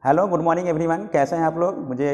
Hello, good morning everyone. कैसे हैं आप लोग? मुझे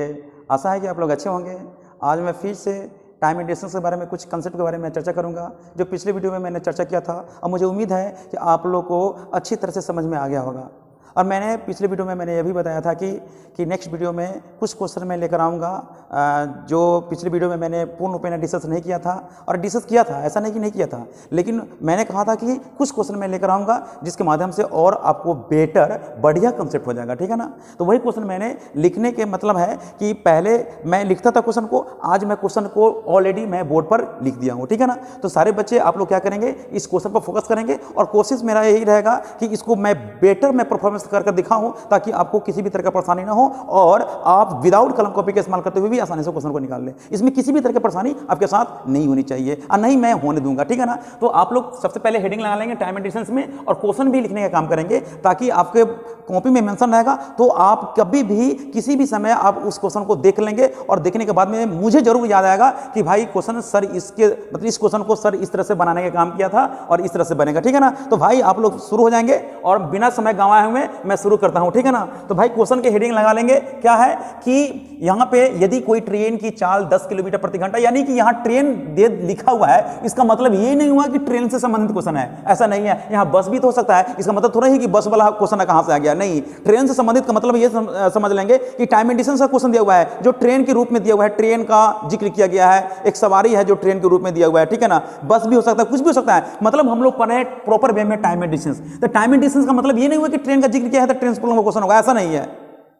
आशा है कि आप लोग अच्छे होंगे। आज मैं फिर से टाइम एंड डिस्टेंस के बारे में, कुछ कंसेप्ट के बारे में चर्चा करूंगा जो पिछले वीडियो में मैंने चर्चा किया था, और मुझे उम्मीद है कि आप लोग को अच्छी तरह से समझ में आ गया होगा। और मैंने पिछले वीडियो में मैंने यह भी बताया था कि नेक्स्ट वीडियो में कुछ क्वेश्चन मैं लेकर आऊँगा जो पिछले वीडियो में मैंने पूर्ण रूप में डिस्कस नहीं किया था, और डिस्कस किया था, ऐसा नहीं कि नहीं किया था, लेकिन मैंने कहा था कि कुछ क्वेश्चन मैं लेकर आऊँगा जिसके माध्यम से और आपको बेटर बढ़िया कंसेप्ट हो जाएगा। ठीक है ना? तो वही क्वेश्चन मैंने लिखने के मतलब है कि पहले मैं लिखता था क्वेश्चन को, आज मैं क्वेश्चन को ऑलरेडी मैं बोर्ड पर लिख दिया हूँ। ठीक है ना? तो सारे बच्चे आप लोग क्या करेंगे, इस क्वेश्चन पर फोकस करेंगे, और कोशिश मेरा यही रहेगा कि इसको मैं बेटर मैं परफॉर्मेंस करके दिखाऊं ताकि आपको किसी भी तरह का परेशानी ना हो, और आप विदाउट कलम कॉपी का इस्तेमाल करते हुए भी आसानी से क्वेश्चन को निकाल लें। इसमें किसी भी तरह की परेशानी आपके साथ नहीं होनी चाहिए, और नहीं मैं होने दूंगा। ठीक है ना? तो आप लोग सबसे पहले हेडिंग लगा लेंगे टाइम एंड डिस्टेंस में, और क्वेश्चन भी लिखने का काम करेंगे ताकि आपके कॉपी में मेंशन रहेगा, तो आप कभी भी किसी भी समय आप उस क्वेश्चन को देख लेंगे, और देखने के बाद में मुझे जरूर याद आएगा कि भाई क्वेश्चन सर इसके मतलब इस क्वेश्चन को सर इस तरह से बनाने का काम किया था और इस तरह से बनेगा। ठीक है ना? तो भाई आप लोग शुरू हो जाएंगे, और बिना समय गंवाए हुए मैं शुरू करता हूं। ठीक है ना? तो भाई क्वेश्चन के हेडिंग लगा लेंगे। क्या है कि यहां पे यदि कोई ट्रेन की चाल 10 किलोमीटर प्रति घंटा, यानी कि यहां ट्रेन दे लिखा हुआ है, इसका मतलब ये नहीं हुआ कि ट्रेन से संबंधित क्वेश्चन है, ऐसा नहीं है। यहां बस भी तो हो सकता है, इसका मतलब थोड़ा ही कि बस वाला क्वेश्चन कहां से आ गया, नहीं। ट्रेन से संबंधित का मतलब ये समझ लेंगे कि टाइम एंड डिस्टेंस का क्वेश्चन दिया हुआ है जो ट्रेन के रूप में दिया हुआ है, ट्रेन का जिक्र किया गया है, एक सवारी है जो ट्रेन के रूप में दिया हुआ है। ठीक है ना? बस भी हो सकता है, कुछ भी हो सकता है, मतलब हम लोग पढ़े प्रॉपर वे में टाइम एंड डिस्टेंस। तो टाइम एंड डिस्टेंस का मतलब ये नहीं हुआ कि ट्रेन का जिक्र किया है तो ट्रेन से क्वेश्चन होगा, ऐसा नहीं है,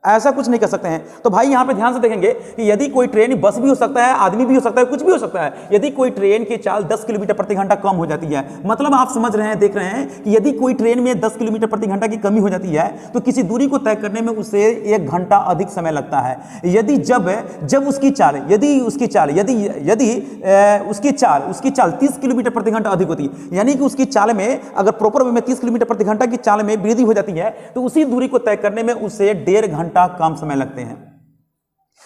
ऐसा कुछ नहीं कर सकते हैं। तो भाई यहां पे ध्यान से देखेंगे कि यदि कोई ट्रेन, बस भी हो सकता है, आदमी भी हो सकता है, कुछ भी हो सकता है, यदि कोई ट्रेन की चाल 10 किलोमीटर प्रति घंटा कम हो जाती है, मतलब आप समझ रहे हैं, देख रहे हैं कि यदि कोई ट्रेन में 10 किलोमीटर प्रति घंटा की कमी हो जाती है तो किसी दूरी को तय करने में उसे 1 घंटा अधिक समय लगता है। यदि जब उसकी चाल उसकी चाल 30 किलोमीटर प्रति घंटा अधिक होती है, यानी कि उसकी चाल में अगर प्रॉपर वे में 30 किलोमीटर प्रति घंटा की चाल में वृद्धि हो जाती है, तो उसी दूरी को तय करने में उसे 1.5 घंटा कम समय लगते हैं।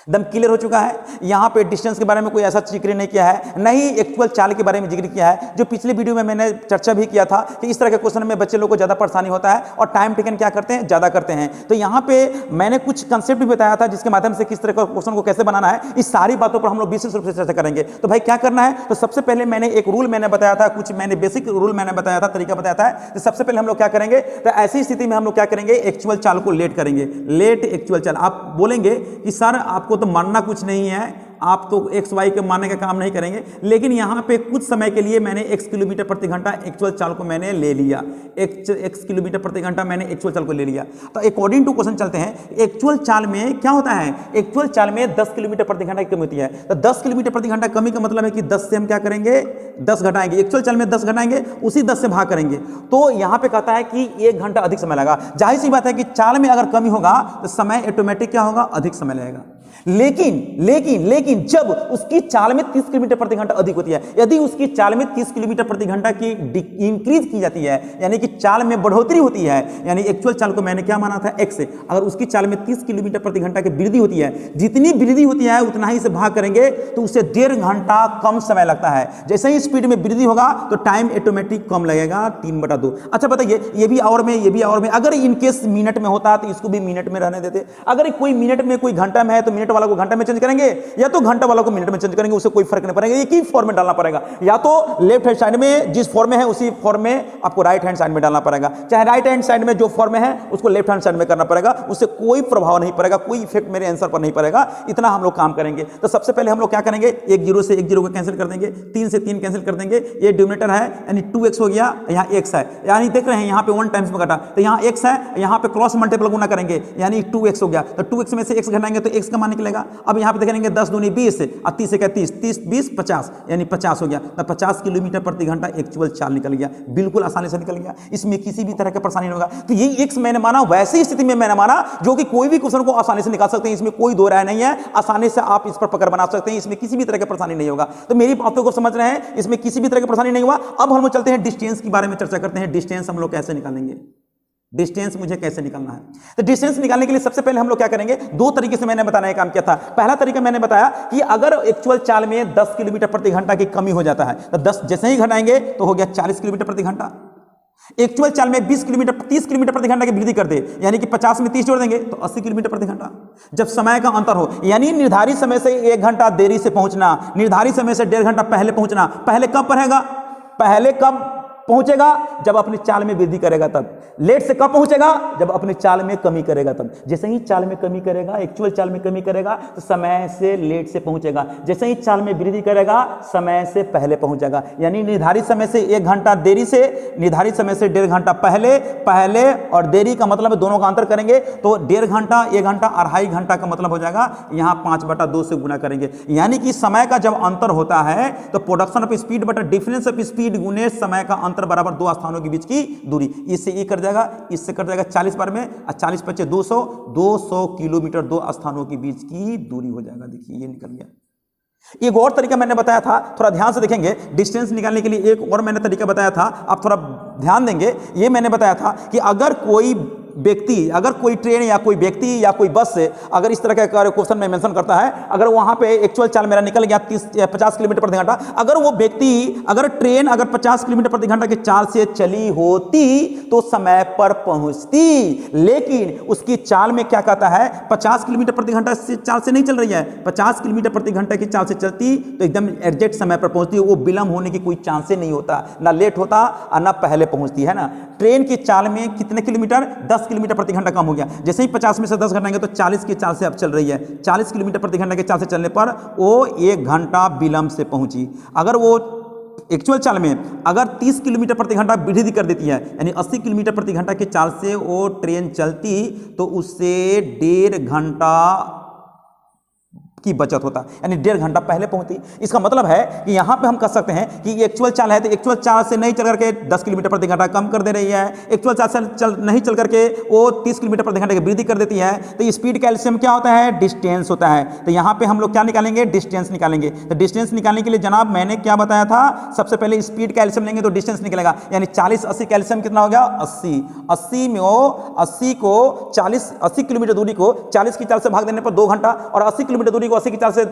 एकदम क्लियर हो चुका है। यहां पे डिस्टेंस के बारे में कोई ऐसा जिक्र नहीं किया है, नहीं एक्चुअल चाल के बारे में जिक्र किया है, जो पिछले वीडियो में मैंने चर्चा भी किया था कि इस तरह के क्वेश्चन में बच्चे लोग को ज्यादा परेशानी होता है और टाइम टेकन क्या करते हैं, ज्यादा करते हैं। तो यहां पे मैंने कुछ कंसेप्ट भी बताया था जिसके माध्यम से किस तरह का क्वेश्चन को कैसे बनाना है। इस सारी बातों पर हम लोग विशेष रूप से चर्चा करेंगे। तो भाई क्या करना है, तो सबसे पहले मैंने एक रूल मैंने बताया था, कुछ मैंने बेसिक रूल मैंने बताया था, तरीका बताया था। तो सबसे पहले हम लोग क्या करेंगे, तो ऐसी स्थिति में हम लोग क्या करेंगे, एक्चुअल चाल को लेट करेंगे, लेट एक्चुअल चाल। आप बोलेंगे कि सर आपको तो मानना कुछ नहीं है, आप तो एक्स वाई के मानने का काम नहीं करेंगे, लेकिन यहां पे कुछ समय के लिए मैंने x किलोमीटर प्रति घंटा एक्चुअल चाल को मैंने ले लिया, x किलोमीटर प्रति घंटा मैंने एक्चुअल चाल को ले लिया। तो अकॉर्डिंग टू क्वेश्चन चलते हैं। एक्चुअल चाल में क्या होता है, एक्चुअल चाल में 10 किलोमीटर प्रति घंटा की कमी होती है। तो 10 किलोमीटर प्रति घंटा कमी का मतलब है कि 10 से हम क्या करेंगे, 10 घटाएंगे, एक्चुअल चाल में 10 घटाएंगे, उसी 10 से भाग करेंगे, तो यहां पे कहता है कि 1 घंटा अधिक समय लगा। जाहिर सी बात है कि चाल में अगर कमी होगा तो समय ऑटोमेटिक क्या होगा, अधिक समय लगेगा। लेकिन जब उसकी चाल में 30 किलोमीटर प्रति घंटा अधिक होती है, यदि उसकी चाल में 30 किलोमीटर प्रति घंटा की इंक्रीज की जाती है, यानी कि चाल में बढ़ोतरी होती है, यानी एक्चुअल चाल को मैंने क्या माना था, x से, अगर उसकी चाल में 30 किलोमीटर प्रति घंटा की वृद्धि होती है, जितनी वृद्धि होती है उतना ही से भाग करेंगे तो उसे 1.5 घंटा कम समय लगता है। जैसे ही स्पीड में वृद्धि होगा तो टाइम ऑटोमेटिक कम लगेगा, 3/2। अच्छा बताइए, ये भी आवर में, अगर इनकेस मिनट में होता तो इसको भी मिनट में रहने देते। अगर कोई मिनट में कोई घंटा में है तो मिनट वाला को घंटा में चेंज करेंगे, या तो घंटा वाला को मिनट में चेंज करेंगे, उससे कोई फर्क नहीं पड़ेगा। एक ही फॉर्म में डालना पड़ेगा, या तो लेफ्ट हैंड साइड में जिस फॉर्म में है उसी फॉर्म में आपको राइट हैंड साइड में डालना पड़ेगा, चाहे राइट हैंड साइड में जो फॉर्म में है उसको लेफ्ट हैंड साइड में करना पड़ेगा, उससे कोई प्रभाव नहीं पड़ेगा, कोई इफेक्ट मेरे आंसर पर नहीं पड़ेगा। इतना हम लोग काम करेंगे। तो सबसे पहले हम लोग क्या करेंगे, 1 0 से 1 0 को कैंसिल कर देंगे, 3 से 3 कैंसिल कर देंगे, ये डिनोमिनेटर है यानी 2x हो गया, यहाँ x है, यानी देख रहे हैं यहाँ पे 1 टाइम्स में घटा, तो यहाँ x है, यहाँ पे क्रॉस मल्टीपल गुना करेंगे यानी 2x हो गया, तो 2x में से x घटाएंगे तो x का मान निकलेगा। अब यहाँ पे देखेंगे 10 दूनी 20 और 30 से 30, 30 20 50 यानी 50 हो गया, तो 50 किलोमीटर प्रति घंटा एक्चुअल चाल निकल गया, बिल्कुल आसानी से निकल गया, इसमें किसी भी तरह का परेशानी नहीं होगा। तो ये x मैंने माना, वैसी स्थिति में मैंने माना जो कि कोई भी क्वेश्चन को आसानी से निकाल सकते हैं, इसमें कोई दो राय नहीं है, आसानी से आप इस पर पकड़ बना सकते हैं, इसमें किसी भी तरह की परेशानी नहीं होगा। तो मेरी बातों को समझ रहे हैं, इसमें किसी भी तरह की परेशानी नहीं हुआ। अब हम चलते हैं डिस्टेंस के बारे में चर्चा करते हैं। डिस्टेंस हम लोग कैसे निकालेंगे, डिस्टेंस मुझे कैसे निकालना है। तो डिस्टेंस निकालने के लिए सबसे पहले हम लोग क्या करेंगे, 2 तरीके से मैंने बताने का काम किया था। पहला तरीका मैंने बताया कि अगर एक्चुअल चाल में 10 किलोमीटर प्रति घंटा की कमी हो जाता है तो 10 जैसे ही घटाएंगे तो हो गया 40 किलोमीटर प्रति घंटा। एक्चुअल चाल में 20 किलोमीटर 30 किलोमीटर प्रति घंटा की वृद्धि कर दे, यानी कि 50 में 30 जोड़ देंगे तो 80 किलोमीटर प्रति घंटा। जब समय का अंतर हो, यानी निर्धारित समय से 1 घंटा देरी से पहुंचना, निर्धारित समय से 1.5 घंटा पहले पहुंचना। पहले कब पढ़ेगा? पहले कब पहुंचेगा? जब अपनी चाल में वृद्धि करेगा तब। लेट से कब पहुंचेगा? जब अपनी चाल में कमी करेगा तब। जैसे ही चाल में कमी करेगा, एक्चुअल चाल में कमी करेगा तो समय से लेट से पहुंचेगा। जैसे ही चाल में वृद्धि करेगा समय से पहले पहुंचेगा। यानी निर्धारित समय से 1 घंटा देरी से, निर्धारित समय से 1.5 घंटा पहले, पहले और देरी का मतलब दोनों का अंतर करेंगे तो 1.5 घंटा, 1 घंटा, 2.5 घंटा का मतलब हो जाएगा यहाँ 5/2 से गुना करेंगे। यानी कि समय का जब अंतर होता है तो प्रोडक्शन ऑफ स्पीड बटा डिफरेंस ऑफ स्पीड गुने समय का अंतर बराबर 2 स्थानों के बीच की दूरी। इससे ये कर जाएगा, इससे कर जाएगा 40 बार में, और 40 × 200, 200 किलोमीटर 2 स्थानों के बीच की दूरी हो जाएगा। देखिए ये निकल गया। एक और तरीका मैंने बताया था, थोड़ा ध्यान से देखेंगे। डिस्टेंस निकालने के लिए एक और मैंने तरीका बताया था, आप थोड़ा ध्यान देंगे। ये मैंने बताया था कि अगर कोई व्यक्ति, अगर कोई ट्रेन या कोई व्यक्ति या कोई बस से अगर इस तरह का क्वेश्चन में मेंशन करता है, अगर वहां पे एक्चुअल चाल मेरा निकल गया 50 किलोमीटर प्रति घंटा, अगर वो व्यक्ति, अगर ट्रेन अगर 50 किलोमीटर प्रति घंटा की चाल से चली होती तो समय पर पहुंचती, लेकिन उसकी चाल में क्या कहता है, 50 किलोमीटर प्रति घंटा से चाल से नहीं चल रही है, 50 किलोमीटर प्रति घंटा की चाल से चलती तो एकदम एग्जैक्ट समय पर पहुंचती। वो विलंब होने की कोई चांस नहीं होता, ना लेट होता और ना पहले पहुंचती है ना। ट्रेन की चाल में कितने किलोमीटर? 10 किलोमीटर प्रति घंटा कम हो गया। जैसे ही 50 में से 10 घटाएंगे तो 40 की चाल से अब चल रही है। 40 किलोमीटर प्रति घंटा की चाल से चलने पर वो 1 घंटा विलंब से पहुंची। अगर वो एक्चुअल चाल में अगर 30 किलोमीटर प्रति घंटा वृद्धि कर देती है, यानी 80 किलोमीटर प्रति घंटा की चाल से वो ट्रेन चलती तो उससे 1.5 घंटा की बचत होता, यानी 1.5 घंटा पहले पहुंचती। इसका मतलब है कि यहां पे हम कह सकते हैं कि एक्चुअल चाल है तो एक्चुअल चाल से नहीं चल करके 10 किलोमीटर प्रति घंटा कम कर दे रही है, एक्चुअल चाल से नहीं चल करके वो 30 किलोमीटर प्रति घंटे की वृद्धि कर देती है। तो स्पीड कैल्शियम क्या होता है? डिस्टेंस होता है। तो यहां पे हम लोग क्या निकालेंगे? डिस्टेंस निकालेंगे। तो डिस्टेंस निकालने के लिए जनाब मैंने क्या बताया था, सबसे पहले स्पीड कैल्शियम लेंगे तो डिस्टेंस निकलेगा, यानी 40 80 कैल्शियम कितना हो गया? 80। 80 में 80 को 40 80 किलोमीटर दूरी को 40 की चाल से भाग देने पर 2 घंटा, और 80 किलोमीटर दूरी को 80 की चाल से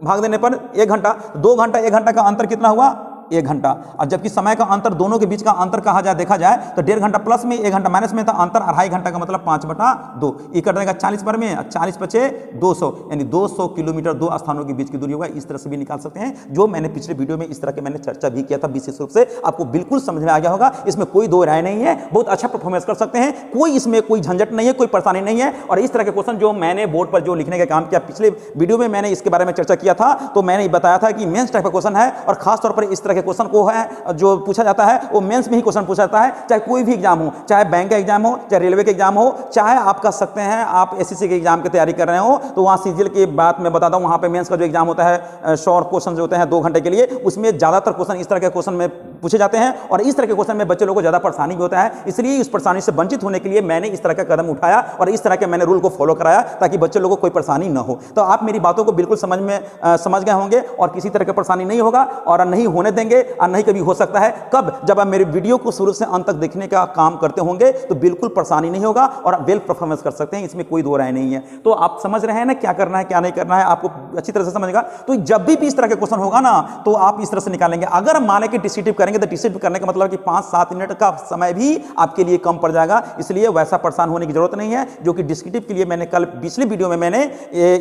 भाग देने पर 1 घंटा। 2 घंटा 1 घंटा का अंतर कितना हुआ? 1 घंटा। और जबकि समय का अंतर, दोनों के बीच का अंतर कहा जाए, देखा जाए तो 1.5 घंटा प्लस में 1 घंटा माइनस में था, अंतर 2.5 घंटा का मतलब 5/2। ये कर देगा 40 पर में, 40 × 200, यानी 200 किलोमीटर 2 स्थानों के बीच की दूरी होगा। इस तरह से भी निकाल सकते हैं, जो मैंने पिछले वीडियो में इस तरह के मैंने चर्चा भी किया था विशेष रूप से। आपको बिल्कुल समझ में आ गया होगा, इसमें कोई दो राय नहीं है। बहुत अच्छा परफॉर्मेंस कर सकते हैं, कोई इसमें कोई झंझट नहीं है, कोई परेशानी नहीं है। और इस तरह के क्वेश्चन जो मैंने बोर्ड पर जो लिखने का काम किया, पिछले वीडियो में मैंने इसके बारे में चर्चा किया था, तो मैंने बताया था कि मेंस टाइप का क्वेश्चन है, और खासतौर पर इस तरह के क्वेश्चन को है जो पूछा जाता है वो मेंस में ही क्वेश्चन पूछा जाता है। चाहे कोई भी एग्जाम हो, चाहे बैंक का एग्जाम हो, चाहे रेलवे का एग्जाम हो, चाहे आप कह सकते हैं आप एसएससी के एग्जाम की तैयारी कर रहे हो, तो वहां सीजीएल की बात मैं बताता हूं। वहां पे मेंस का जो एग्जाम होता है, शॉर्ट क्वेश्चन जो होते हैं 2 घंटे के लिए, उसमें ज्यादातर क्वेश्चन इस तरह के क्वेश्चन में पूछे जाते हैं, और इस तरह के क्वेश्चन में बच्चे लोगों को ज्यादा परेशानी भी होता है। इसलिए इस परेशानी से वंचित होने के लिए मैंने इस तरह का कदम उठाया और इस तरह के मैंने रूल को फॉलो कराया, ताकि बच्चे लोगों को कोई परेशानी न हो। तो आप मेरी बातों को बिल्कुल समझ गए होंगे, और किसी तरह की परेशानी नहीं होगा, और नहीं होने देंगे, और नहीं कभी हो सकता है। कब? जब आप मेरे वीडियो को शुरू से अंत तक देखने का काम करते होंगे तो बिल्कुल परेशानी नहीं होगा, और आप वेल परफॉर्मेंस कर सकते हैं, इसमें कोई दो राय नहीं है। तो आप समझ रहे हैं ना क्या करना है क्या नहीं करना है, आपको अच्छी तरह से समझेगा। तो जब भी इस तरह के क्वेश्चन होगा ना, तो आप इस तरह से निकालेंगे। अगर हम माने कि डिस्क्रिप्टिव करेंगे तो डिस्क्रिप्टिव करने का मतलब कि 5-7 मिनट का समय भी आपके लिए कम पड़ जाएगा। इसलिए वैसा परेशान होने की जरूरत नहीं है, जो कि डिस्क्रिप्टिव के लिए मैंने कल पिछले वीडियो में मैंने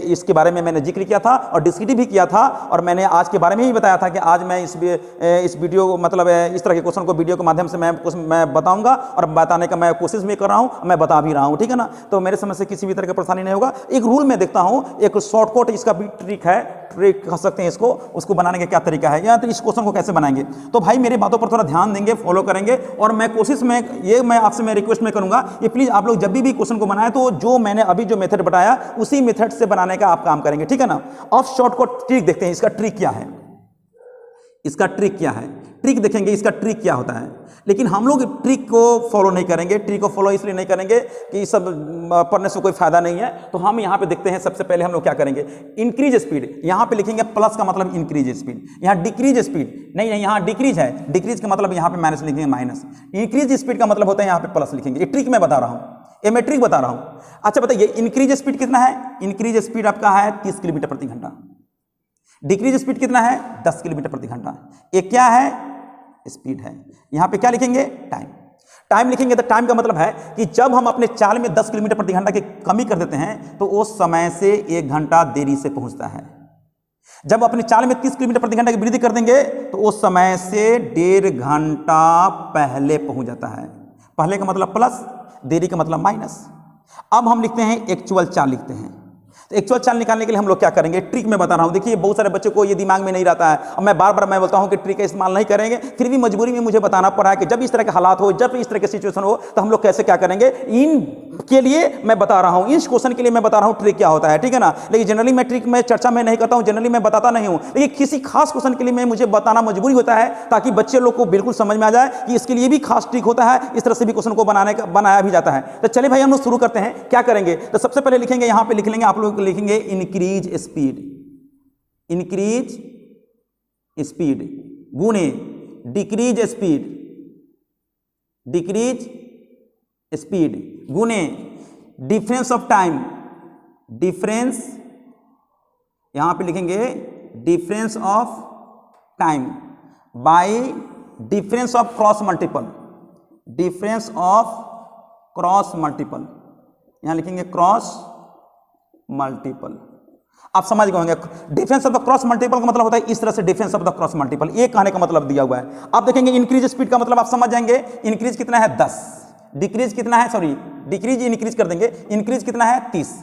इसके बारे में मैंने जिक्र किया था और डिस्क्रिप्टिव भी किया था, और मैंने आज के बारे में ही बताया था कि आज मैं इस वीडियो को मतलब इस तरह के क्वेश्चन को वीडियो के माध्यम से मैं बताऊंगा, और बताने का मैं कोशिश भी कर रहा हूं, मैं बता भी रहा हूं, ठीक है ना। तो मेरे समझ से किसी भी तरह की परेशानी नहीं होगा। एक रूल में देखता हूं, एक शॉर्टकट इसका भी ट्रिक है, ट्रिक कह सकते हैं इसको, उसको बनाने का क्या तरीका है, या तो इस क्वेश्चन को कैसे बनाएंगे। तो भाई मेरे बातों पर थोड़ा ध्यान देंगे, फॉलो करेंगे, और मैं कोशिश में ये मैं आपसे मैं रिक्वेस्ट में करूंगा, ये प्लीज आप लोग जब भी क्वेश्चन को बनाए तो जो मैंने अभी जो मेथड बताया उसी मेथड से बनाने का आप काम करेंगे, ठीक है ना। अब शॉर्टकट ट्रिक देखते हैं, इसका ट्रिक क्या है, इसका ट्रिक क्या है, ट्रिक देखेंगे इसका ट्रिक क्या होता है। लेकिन हम लोग ट्रिक को फॉलो नहीं करेंगे, ट्रिक को फॉलो इसलिए नहीं करेंगे कि सब पढ़ने से कोई फायदा नहीं है। तो हम यहाँ पे देखते हैं, सबसे पहले हम लोग क्या करेंगे, इंक्रीज स्पीड, यहाँ पे लिखेंगे प्लस का मतलब इंक्रीज स्पीड, यहाँ डिक्रीज स्पीड नहीं, यहाँ डिक्रीज है, डिक्रीज का मतलब यहाँ पे माइनस लिखेंगे माइनस, इंक्रीज स्पीड का मतलब होता है यहाँ पे प्लस लिखेंगे। ये ट्रिक मैं बता रहा हूँ, ये मैं ट्रिक बता रहा हूँ। अच्छा बताइए इंक्रीज स्पीड कितना है, इंक्रीज स्पीड आपका है 30 किलोमीटर प्रति घंटा, डिक्रीज स्पीड कितना है 10 किलोमीटर प्रति घंटा। ये क्या है, स्पीड है। यहां पे क्या लिखेंगे, टाइम। टाइम लिखेंगे तो टाइम का मतलब है कि जब हम अपने चाल में 10 किलोमीटर प्रति घंटा की कमी कर देते हैं तो वो समय से 1 घंटा देरी से पहुंचता है। जब अपने चाल में 30 किलोमीटर प्रति घंटा की वृद्धि कर देंगे तो उस समय से 1.5 घंटा पहले पहुंच जाता है। पहले का मतलब प्लस, देरी का मतलब माइनस। अब हम लिखते हैं एक्चुअल चाल लिखते हैं। तो एक्चुअल चाल निकालने के लिए हम लोग क्या करेंगे, ट्रिक में बता रहा हूं। देखिए बहुत सारे बच्चों को ये दिमाग में नहीं रहता है और मैं बार बार बोलता हूं कि ट्रिक का इस्तेमाल नहीं करेंगे, फिर भी मजबूरी में मुझे बताना पड़ा है कि जब इस तरह के हालात हो, जब इस तरह की सिचुएशन हो तो हम लोग कैसे क्या करेंगे। इन के लिए मैं बता रहा हूं, इस क्वेश्चन के लिए मैं बता रहा हूं ट्रिक क्या होता है, ठीक है ना। लेकिन जनरली मैं ट्रिक में चर्चा में नहीं करता हूं, जनरली मैं बताता नहीं हूं, लेकिन किसी खास क्वेश्चन के लिए मैं मुझे बताना मजबूरी होता है ताकि बच्चे लोग को बिल्कुल समझ में आ जाए कि इसके लिए भी खास ट्रिक होता है। इस तरह से भी क्वेश्चन को बनाया भी जाता है। तो चलिए भाई हम लोग शुरू करते हैं। क्या करेंगे तो सबसे पहले लिखेंगे, यहां पे लिख लेंगे, आप लोग लिखेंगे इंक्रीज स्पीड, इंक्रीज स्पीड गुणे डिक्रीज स्पीड, डिक्रीज स्पीड गुणे डिफरेंस ऑफ टाइम, डिफरेंस, यहां पे लिखेंगे difference of time bye difference of cross multiple, difference of cross multiple, यहां लिखेंगे क्रॉस मल्टीपल। आप समझ गए होंगे difference of the cross multiple का मतलब होता है इस तरह से difference of the cross multiple, ये कहने का मतलब दिया हुआ है। आप देखेंगे इंक्रीज स्पीड का मतलब आप समझ जाएंगे, इंक्रीज कितना है 10, डिक्रीज कितना है, सॉरी डिक्रीज इंक्रीज कर देंगे, इंक्रीज कितना है 30,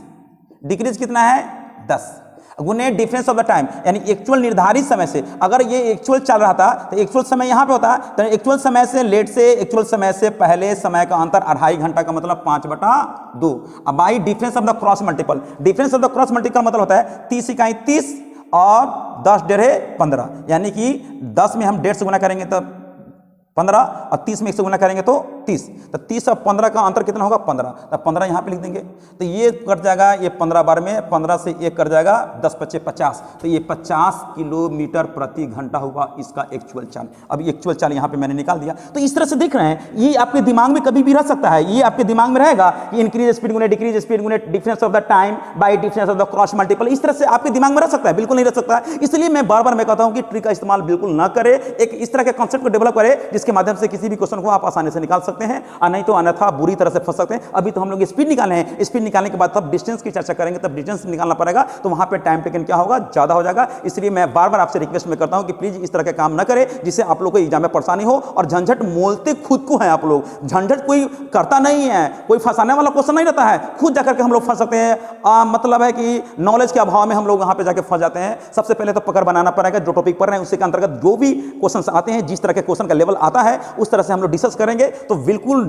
डिक्रीज कितना है 10 गुने डिफरेंस ऑफ द टाइम, यानी एक्चुअल निर्धारित समय से। अगर ये एक्चुअल चल रहा था तो एक्चुअल समय यहां पे होता, तो एक्चुअल समय से लेट से एक्चुअल समय से पहले समय का अंतर 2.5 घंटा का मतलब 5/2। अब by difference of the cross multiple, difference of the cross multiple मतलब होता है 30 इकाई 30 और 10 डेढ़े 15, यानी कि 10 में हम 1.5 से गुना करेंगे तो 15 और 30 में 1 से गुना करेंगे तो 30, तो 30 और 15 का अंतर कितना होगा 15, तो 15 यहाँ पे लिख देंगे। तो ये कट जाएगा, ये 15 बार में 15 से 1 कट जाएगा, 10 × 5 = 50, तो ये 50 किलोमीटर प्रति घंटा होगा इसका एक्चुअल चाल। अब एक्चुअल चाल यहाँ पे मैंने निकाल दिया। तो इस तरह से देख रहे हैं, ये आपके दिमाग में कभी भी रह सकता है, ये आपके दिमाग में रहेगा कि इंक्रीज स्पीड गुने डिक्रीज स्पीड गुने difference of the time by difference of the cross multiple, इस तरह से आपके दिमाग में रह सकता है, बिल्कुल नहीं रह सकता है। इसलिए मैं बार बार मैं कहता हूं कि ट्रिक का इस्तेमाल बिल्कुल ना करें, एक इस तरह के कॉन्सेप्ट को डेवलप करें जिसके माध्यम से किसी भी क्वेश्चन को आप आसानी से निकाल सकते हैं, और नहीं तो अन्यथा बुरी तरह से फंस सकते हैं। अभी तो हम लोग स्पीड निकाले हैं, स्पीड निकालने के बाद तब डिस्टेंस की चर्चा करेंगे, तब डिस्टेंस निकालना पड़ेगा, तो वहां पे टाइम टेकन क्या होगा, ज्यादा हो जाएगा। इसलिए मैं बार बार आपसे रिक्वेस्ट में करता हूं कि प्लीज इस तरह के काम न करें जिससे आप लोग को एग्जाम में परेशानी हो, और झंझट मोलते खुद को है आप लोग, झंझट कोई करता नहीं है, कोई फंसाने वाला क्वेश्चन नहीं रहता है, खुद जाकर के हम लोग फंस सकते हैं। मतलब है कि नॉलेज के अभाव में हम लोग वहां पे जाके फंस जाते हैं। सबसे पहले तो पकड़ बनाना पड़ेगा, जो टॉपिक पढ़ रहे हैं उसके अंतर्गत जो भी क्वेश्चन आते हैं, जिस तरह के क्वेश्चन का लेवल आता है उस तरह से हम लोग डिस्कस करेंगे, तो बिल्कुल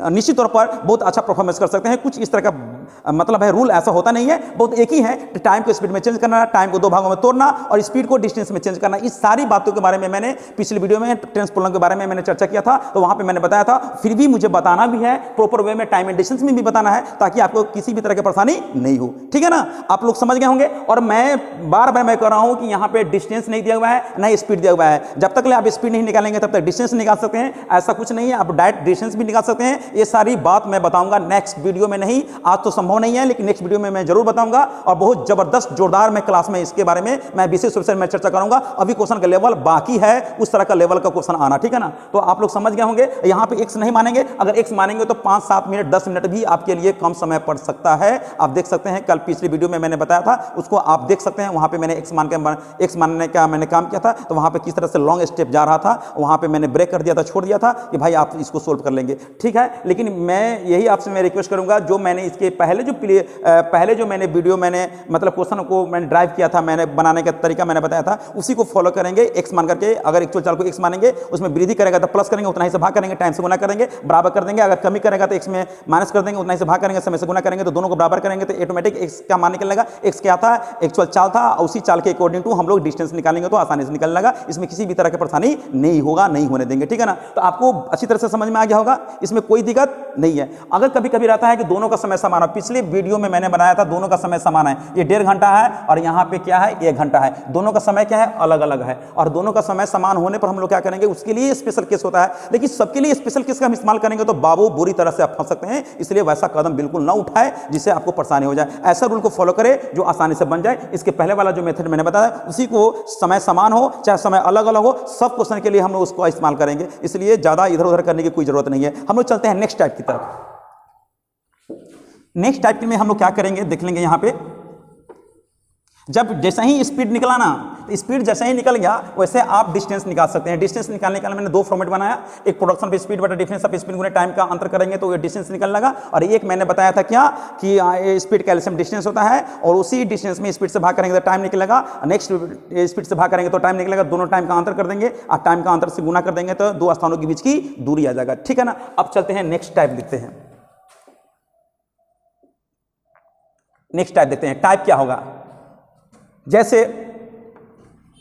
निश्चित तौर पर बहुत अच्छा परफॉर्मेंस कर सकते हैं। कुछ इस तरह का मतलब है, रूल ऐसा होता नहीं है, बहुत एक ही है, टाइम को स्पीड में चेंज करना, टाइम को 2 भागों में तोड़ना और स्पीड को डिस्टेंस में चेंज करना। इस सारी बातों के बारे में मैंने पिछले वीडियो में टेंस प्रॉब्लम के बारे में मैंने चर्चा किया था, तो वहां पे मैंने बताया था। फिर भी मुझे बताना भी है प्रॉपर वे में, टाइम एंड डिस्टेंस में भी बताना है, ताकि आपको किसी भी तरह की परेशानी नहीं हो, ठीक है ना। आप लोग समझ गए होंगे। और मैं बार बार मैं कह रहा हूं कि यहां पे डिस्टेंस नहीं दिया हुआ है, ना स्पीड दिया हुआ है। जब तक आप स्पीड नहीं निकालेंगे तब तक डिस्टेंस निकाल सकते हैं, ऐसा कुछ नहीं है। आप डायरेक्ट डिस्टेंस भी निकाल सकते हैं। ये सारी बात मैं बताऊंगा नेक्स्ट वीडियो में, नहीं आज तो संभव नहीं है, लेकिन नेक्स्ट वीडियो में मैं जरूर बताऊंगा, और बहुत जबरदस्त जोरदार मैं क्लास में इसके बारे में मैं विशेष रूप से मैं चर्चा करूंगा। अभी क्वेश्चन का लेवल बाकी है, उस तरह का लेवल का क्वेश्चन आना, ठीक है ना। तो आप लोग समझ गए होंगे। यहां पे एक्स नहीं मानेंगे, अगर एक्स मानेंगे तो 5, 7 मिनट 10 मिनट भी आपके लिए कम समय पड़ सकता है। आप देख सकते हैं, कल पिछली वीडियो में मैंने बताया था, उसको आप देख सकते हैं। वहां पे मैंने एक्स मानने का मैंने काम किया था, तो वहां पे किस तरह से लॉन्ग स्टेप जा रहा था, वहां पे मैंने ब्रेक कर दिया था, छोड़ दिया था कि भाई आप इसको सोल्व कर लेंगे, ठीक है। लेकिन मैं यही आपसे मैं रिक्वेस्ट करूंगा, जो मैंने इसके पहले जो मैंने वीडियो मैंने मतलब क्वेश्चन को मैंने ड्राइव किया था, मैंने बनाने का तरीका मैंने बताया था, उसी को फॉलो करेंगे। एक्स मान करके, अगर एक्चुअल चाल को एक्स मानेंगे, उसमें वृद्धि करेगा तो प्लस करेंगे, उतना ही से भाग करेंगे, टाइम से गुना करेंगे, बराबर कर देंगे। अगर कमी करेगा तो एक्स में माइनस कर देंगे, उतना ही से भाग करेंगे, समय से गुना करेंगे, तो दोनों को बराबर करेंगे, तो ऑटोमेटिक एक्स का मान निकल लेगा। एक्स क्या था, एक्चुअल चाल था, उसी चाल के अकॉर्डिंग टू हम लोग डिस्टेंस निकालेंगे तो आसानी से निकल लेगा। इसमें किसी भी तरह की परेशानी नहीं होगा, नहीं होने देंगे, ठीक है ना। तो आपको अच्छी तरह से समझ में आ गया होगा, इसमें कोई दिक्कत नहीं है। अगर कभी कभी रहता है कि दोनों का समय समान है, पिछले वीडियो में मैंने बनाया था दोनों का समय समान है, ये 1.5 घंटा है और यहाँ पे क्या है 1 घंटा है, दोनों का समय क्या है अलग अलग है। और दोनों का समय समान होने पर हम लोग क्या करेंगे, उसके लिए स्पेशल केस होता है। लेकिन सबके लिए स्पेशल केस का हम इस्तेमाल करेंगे तो बाबू बुरी तरह से आप फंस सकते हैं, इसलिए वैसा कदम बिल्कुल ना उठाए जिससे आपको परेशानी हो जाए। ऐसा रूल को फॉलो करें जो आसानी से बन जाए। इसके पहले वाला जो मेथड मैंने बताया उसी को समय समान हो चाहे समय अलग अलग हो, सब क्वेश्चन के लिए हम लोग उसको इस्तेमाल करेंगे, इसलिए ज्यादा इधर उधर करने की कोई जरूरत नहीं है। हम लोग चलते हैं नेक्स्ट टाइप की तरफ। नेक्स्ट टाइप में हम लोग क्या करेंगे देख लेंगे। यहां पे जब जैसा ही स्पीड निकला ना, तो स्पीड जैसे ही निकल गया वैसे आप डिस्टेंस निकाल सकते हैं। डिस्टेंस निकालने के लिए मैंने 2 फॉर्मेट बनाया, एक प्रोडक्शन पे स्पीड बटा डिफरेंस ऑफ स्पीड गुने टाइम का अंतर करेंगे तो ये डिस्टेंस निकल लगा, और एक मैंने बताया था क्या कि स्पीड का एलसीएम डिस्टेंस होता है और उसी डिस्टेंस में स्पीड से भाग करेंगे तो टाइम निकलेगा, नेक्स्ट स्पीड से भाग करेंगे तो टाइम निकलेगा, दोनों टाइम का अंतर कर देंगे और टाइम का अंतर से गुना कर देंगे तो 2 स्थानों के बीच की दूरी आ जाएगा। ठीक है ना। अब चलते हैं नेक्स्ट टाइप लिखते हैं। नेक्स्ट टाइप देखते हैं, टाइप क्या होगा। जैसे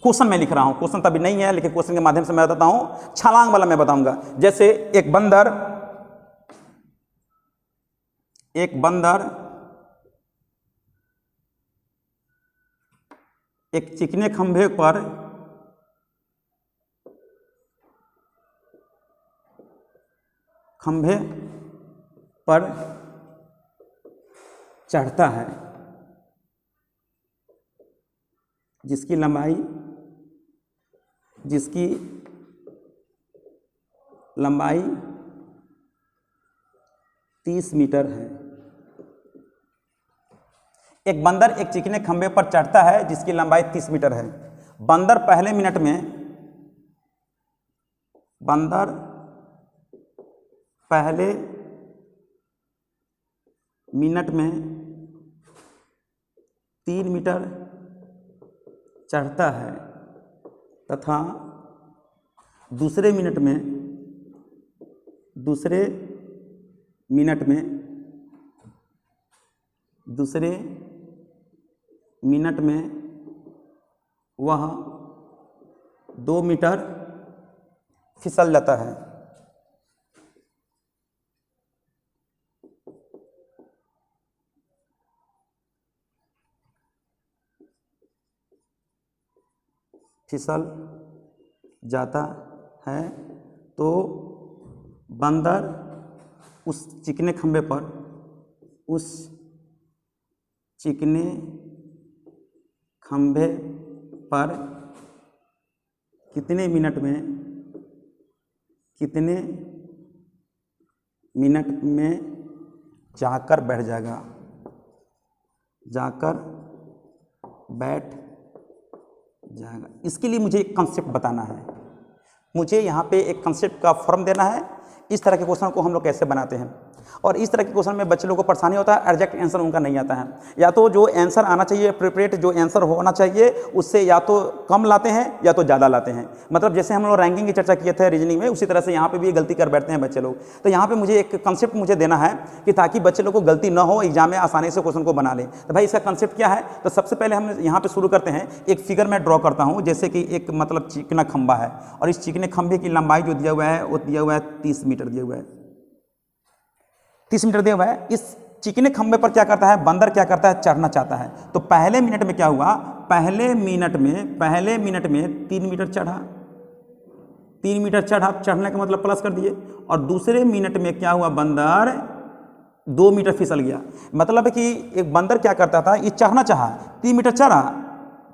क्वेश्चन में लिख रहा हूं, क्वेश्चन तभी नहीं है लेकिन क्वेश्चन के माध्यम से मैं बताता हूं, छलांग वाला मैं बताऊंगा। जैसे एक बंदर एक चिकने खंभे पर चढ़ता है जिसकी लंबाई 30 मीटर है। एक बंदर एक चिकने खंभे पर चढ़ता है जिसकी लंबाई 30 मीटर है। बंदर पहले मिनट में 3 मीटर चढ़ता है तथा दूसरे मिनट में वह 2 मीटर फिसल जाता है। फिसल जाता है तो बंदर उस चिकने खंभे पर कितने मिनट में जाकर बैठ जाएगा। इसके लिए मुझे एक कंसेप्ट बताना है, मुझे यहाँ पे एक कंसेप्ट का फॉर्म देना है। इस तरह के क्वेश्चन को हम लोग कैसे बनाते हैं, और इस तरह के क्वेश्चन में बच्चे लोगों को परेशानी होता है, एग्जैक्ट आंसर उनका नहीं आता है। या तो जो आंसर आना चाहिए, प्रिपरेट जो आंसर होना चाहिए उससे या तो कम लाते हैं या तो ज़्यादा लाते हैं। मतलब जैसे हम लोग रैंकिंग की चर्चा किए थे रीजनिंग में, उसी तरह से यहाँ पे भी गलती कर बैठते हैं बच्चे लोग। तो यहाँ पे मुझे एक कंसेप्ट मुझे देना है कि ताकि बच्चे लोग को गलती ना हो, एग्जाम में आसानी से क्वेश्चन को बना ले। तो भाई इसका कंसेप्ट क्या है, तो सबसे पहले हम यहाँ पे शुरू करते हैं। एक फिगर मैं ड्रॉ करता हूँ, जैसे कि एक मतलब चिकना खंभा है और इस चिकने खंभे की लंबाई जो दिया हुआ है वो दिया हुआ है 30 मीटर दिया हुआ है, 30 मीटर दिया हुआ है। इस चिकने खंभे पर क्या करता है बंदर, क्या करता है चढ़ना चाहता है। तो पहले मिनट में क्या हुआ, पहले मिनट में 3 मीटर चढ़ा, 3 मीटर चढ़ा, चढ़ने का मतलब प्लस कर दिए। और दूसरे मिनट में क्या हुआ, बंदर 2 मीटर फिसल गया। मतलब है कि एक बंदर क्या करता था, ये चढ़ना चाहा, 3 मीटर चढ़ा,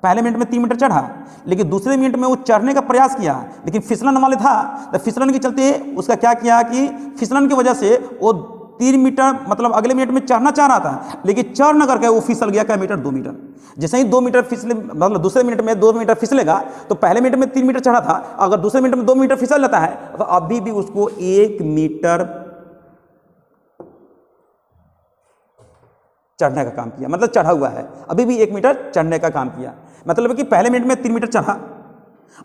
पहले मिनट में 3 मीटर चढ़ा, लेकिन दूसरे मिनट में वो चढ़ने का प्रयास किया लेकिन फिसलन वाले था। तो फिसलन के चलते उसका क्या किया कि फिसलन की वजह से वो 3 मीटर मतलब अगले मिनट में चढ़ना चाह रहा था, लेकिन चढ़ न करके वो फिसल गया क्या मीटर, 2 मीटर। जैसे ही 2 मीटर फिसले, मतलब दूसरे मिनट में 2 मीटर फिसलेगा, तो पहले मिनट में 3 मीटर चढ़ा था, अगर दूसरे मिनट में 2 मीटर फिसल जाता है तो अभी भी उसको 1 मीटर चढ़ने का काम किया, मतलब चढ़ा हुआ है, अभी भी 1 मीटर चढ़ने का काम किया। मतलब है कि पहले मिनट में 3 मीटर चढ़ा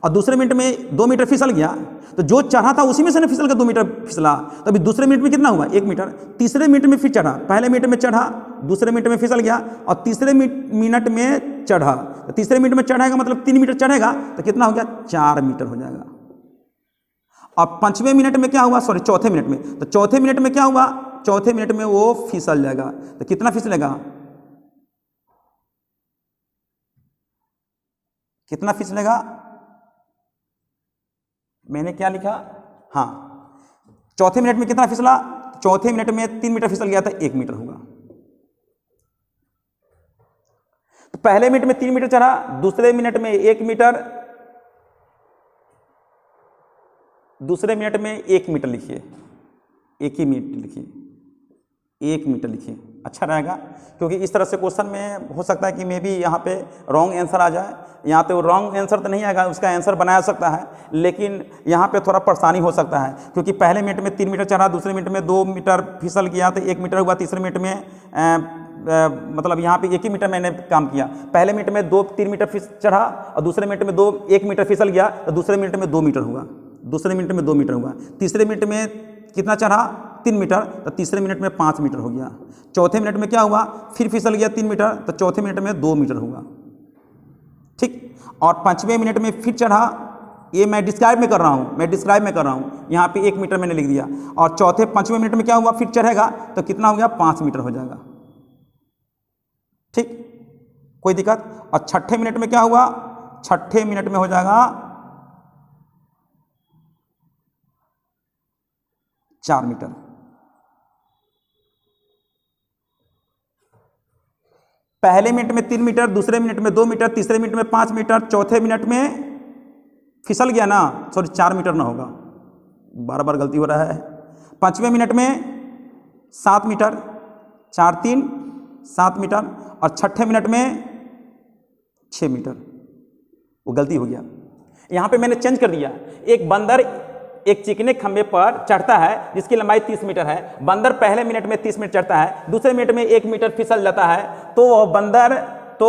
और दूसरे मिनट में 2 मीटर फिसल गया, तो जो चढ़ा था उसी में से ना फिसल का 2 मीटर फिसला, तो अभी दूसरे मिनट में कितना हुआ, 1 मीटर। तीसरे मिनट में फिर चढ़ा, पहले मिनट में चढ़ा, दूसरे मिनट में फिसल गया और तीसरे मिनट में चढ़ा। तो तीसरे मिनट में चढ़ेगा मतलब 3 मीटर चढ़ेगा, तो कितना हो गया, 4 मीटर हो जाएगा। और 5वें मिनट में क्या हुआ, सॉरी चौथे मिनट में, तो चौथे मिनट में क्या हुआ, चौथे मिनट में वो फिसल जाएगा। तो कितना फिसलेगा, कितना फिसलेगा, मैंने क्या लिखा, हाँ चौथे मिनट में कितना फिसला, चौथे मिनट में 3 मीटर फिसल गया था, 1 मीटर होगा। तो पहले मिनट में 3 मीटर चढ़ा, दूसरे मिनट में 1 मीटर, दूसरे मिनट में 1 मीटर लिखिए, 1 ही मीटर लिखिए, 1 मीटर लिखिए, अच्छा रहेगा। क्योंकि इस तरह से क्वेश्चन में हो सकता है कि मे बी यहाँ पे रॉन्ग आंसर आ जाए। यहाँ पे रॉन्ग आंसर तो नहीं आएगा, उसका आंसर बनाया सकता है, लेकिन यहाँ पे थोड़ा परेशानी हो सकता है। क्योंकि पहले मिनट में 3 मीटर चढ़ा, दूसरे मिनट में 2 मीटर फिसल गया तो 1 मीटर हुआ, तीसरे मिनट में मतलब यहाँ पे 1 ही मीटर मैंने काम किया। पहले मिनट में 2-3 मीटर चढ़ा और दूसरे मिनट में 1 मीटर फिसल गया तो दूसरे मिनट में 2 मीटर हुआ, दूसरे मिनट में 2 मीटर हुआ। तीसरे मिनट में कितना चढ़ा, 3 मीटर, तो तीसरे मिनट में 5 मीटर हो गया। चौथे मिनट में क्या हुआ, फिर फिसल गया 3 मीटर, तो चौथे मिनट में 2 मीटर हुआ, ठीक। और पांचवें मिनट में फिर चढ़ा, ये मैं डिस्क्राइब में कर रहा हूँ, मैं डिस्क्राइब में कर रहा हूँ, यहाँ पे 1 मीटर मैंने लिख दिया। और चौथे पांचवें मिनट में क्या हुआ, फिर चढ़ेगा तो कितना हो गया, 5 मीटर हो जाएगा, ठीक, कोई दिक्कत। और छठे मिनट में क्या हुआ, छठे मिनट में हो जाएगा 4 मीटर। पहले मिनट में 3 मीटर, दूसरे मिनट में 2 मीटर, तीसरे मिनट में 5 मीटर, चौथे मिनट में फिसल गया ना, सॉरी 4 मीटर ना होगा, बार बार गलती हो रहा है। पांचवें मिनट में 7 मीटर, 4-3 7 मीटर, और छठे मिनट में 6 मीटर, वो गलती हो गया। यहाँ पे मैंने चेंज कर दिया। एक बंदर एक चिकने खंबे पर चढ़ता है जिसकी लंबाई 30 मीटर है। बंदर पहले मिनट में 30 मीटर चढ़ता है, दूसरे मिनट में 1 मीटर फिसल जाता है, तो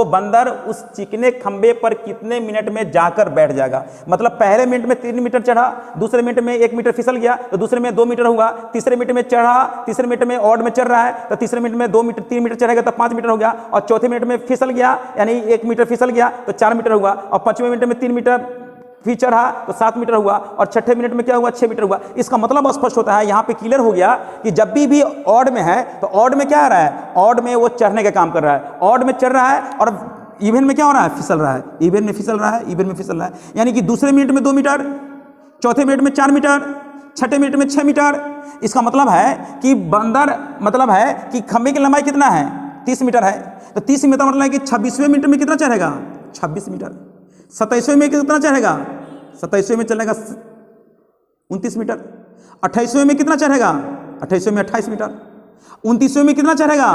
बंदर उस चिकने खंबे पर कितने मिनट में जाकर बैठ जाएगा। मतलब पहले मिनट में 3 मीटर चढ़ा, दूसरे मिनट में 1 मीटर फिसल गया तो दूसरे में 2 मीटर हुआ, तीसरे मिनट में चढ़ा, तीसरे मिनट में ऑड में चढ़ रहा है तो तीसरे मिनट में 3 मीटर चढ़ेगा तो 5 मीटर हो गया, और चौथे मिनट में फिसल गया यानी 1 मीटर फिसल गया तो 4 मीटर हुआ, और पांचवें मिनट में 3 मीटर फिर चढ़ा तो 7 मीटर हुआ, और छठे मिनट में क्या हुआ, 6 मीटर हुआ। इसका मतलब स्पष्ट होता है, यहाँ पे क्लियर हो गया कि जब भी ऑड में है तो ऑड में क्या आ रहा है, ऑड में वो चढ़ने का काम कर रहा है, ऑड में चढ़ रहा है, और इवन में क्या हो रहा है, फिसल रहा है, इवन में फिसल रहा है, इवन में फिसल रहा है। यानी कि दूसरे मिनट में 2 मीटर, चौथे मिनट में 4 मीटर, छठे मिनट में 6 मीटर। इसका मतलब है कि बंदर, मतलब है कि खंबे की लंबाई कितना है, 30 मीटर है, तो 30 मीटर मतलब है कि 26वें मिनट में कितना चढ़ेगा, 26 मीटर। 27वें में कितना चढ़ेगा, 27वें में चलेगा 29 मीटर। 28वें में कितना चढ़ेगा, 28वें में 28 मीटर। 29वें में कितना चढ़ेगा,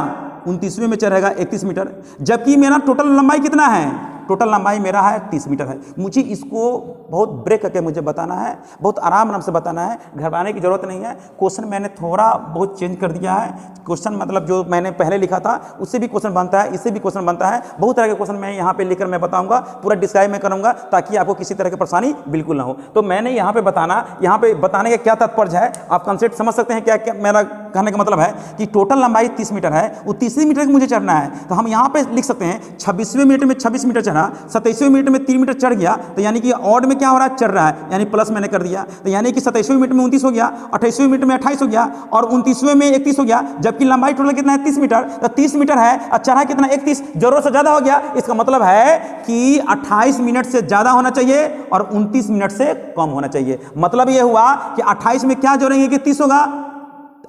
29वें में चढ़ेगा 31 मीटर। जबकि मेरा टोटल लंबाई कितना है, टोटल लंबाई मेरा है 30 मीटर है। मुझे इसको बहुत ब्रेक करके मुझे बताना है, बहुत आराम से बताना है, घबराने की जरूरत नहीं है। क्वेश्चन मैंने थोड़ा बहुत चेंज कर दिया है। क्वेश्चन मतलब जो मैंने पहले लिखा था उससे भी क्वेश्चन बनता है, इससे भी क्वेश्चन बनता है। बहुत तरह के क्वेश्चन मैं यहाँ पे लिखकर मैं बताऊंगा, पूरा डिस्क्राइब में करूंगा ताकि आपको किसी तरह की परेशानी बिल्कुल ना हो। तो मैंने यहाँ पे बताने का क्या तात्पर्य है, आप कंसेप्ट समझ सकते हैं। क्या मेरा कहने का मतलब है कि टोटल लंबाई 30 मीटर है, वो 30 मीटर मुझे चढ़ना है, तो हम यहाँ पे लिख सकते हैं 26वें मिनट में 26 मीटर चढ़ा, 27वें मिनट में 3 मीटर चढ़ गया, तो यानी कि ऑड में क्या हो रहा है, चढ़ रहा है, यानी प्लस मैंने कर दिया, तो यानी कि 27वें मिनट में 29 हो गया, 28वें मिनट में 28 हो गया, और 29वें में 31 हो गया। जबकि लंबाई टोटल कितना है, 30 मीटर, तो 30 मीटर है और चढ़ा कितना, 31, जरूरत से ज्यादा हो गया। इसका मतलब है कि 28 मिनट से ज्यादा होना चाहिए और 29 मिनट से कम होना चाहिए। मतलब यह हुआ कि 28 में क्या जोड़ेंगे कि 30 होगा,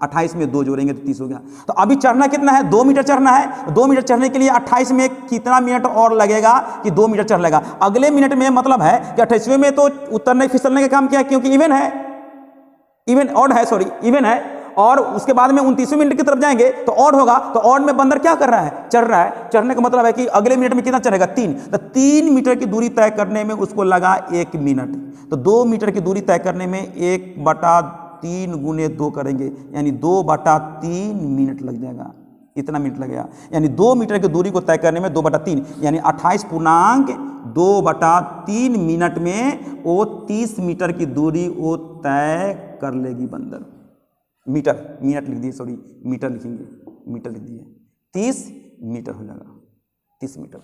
28 में 2 जोड़ेंगे तो 30 हो गया। तो अभी चढ़ना कितना है, 2 मीटर चढ़ना है। 2 मीटर चढ़ने के लिए 28 में कितना मिनट और लगेगा कि 2 मीटर चढ़ लेगा। अगले मिनट में मतलब है कि 28वें में तो उतरने फिसलने का काम किया, क्योंकि इवन है, इवन ऑड है, सॉरी इवन है, और उसके बाद में 29वें मिनट की तरफ जाएंगे तो ऑड होगा, तो ऑड में बंदर क्या कर रहा है, चढ़ रहा है। चढ़ने का मतलब है कि अगले मिनट में कितना चढ़ेगा, 3, तो 3 मीटर की दूरी तय करने में उसको लगा 1 मिनट। तो 2 मीटर की दूरी तय करने में 1/3 गुने 2 करेंगे, यानी 2/3 मिनट लग जाएगा, इतना मिनट लगेगा। यानी 2 मीटर की दूरी को तय करने में 2/3 यानी 28.2/3 मिनट में वो 30 मीटर की दूरी वो तय कर लेगी बंदर। मिनट लिख दिए, सॉरी मीटर लिखेंगे, मीटर लिख दिए, 30 मीटर हो जाएगा, 30 मीटर।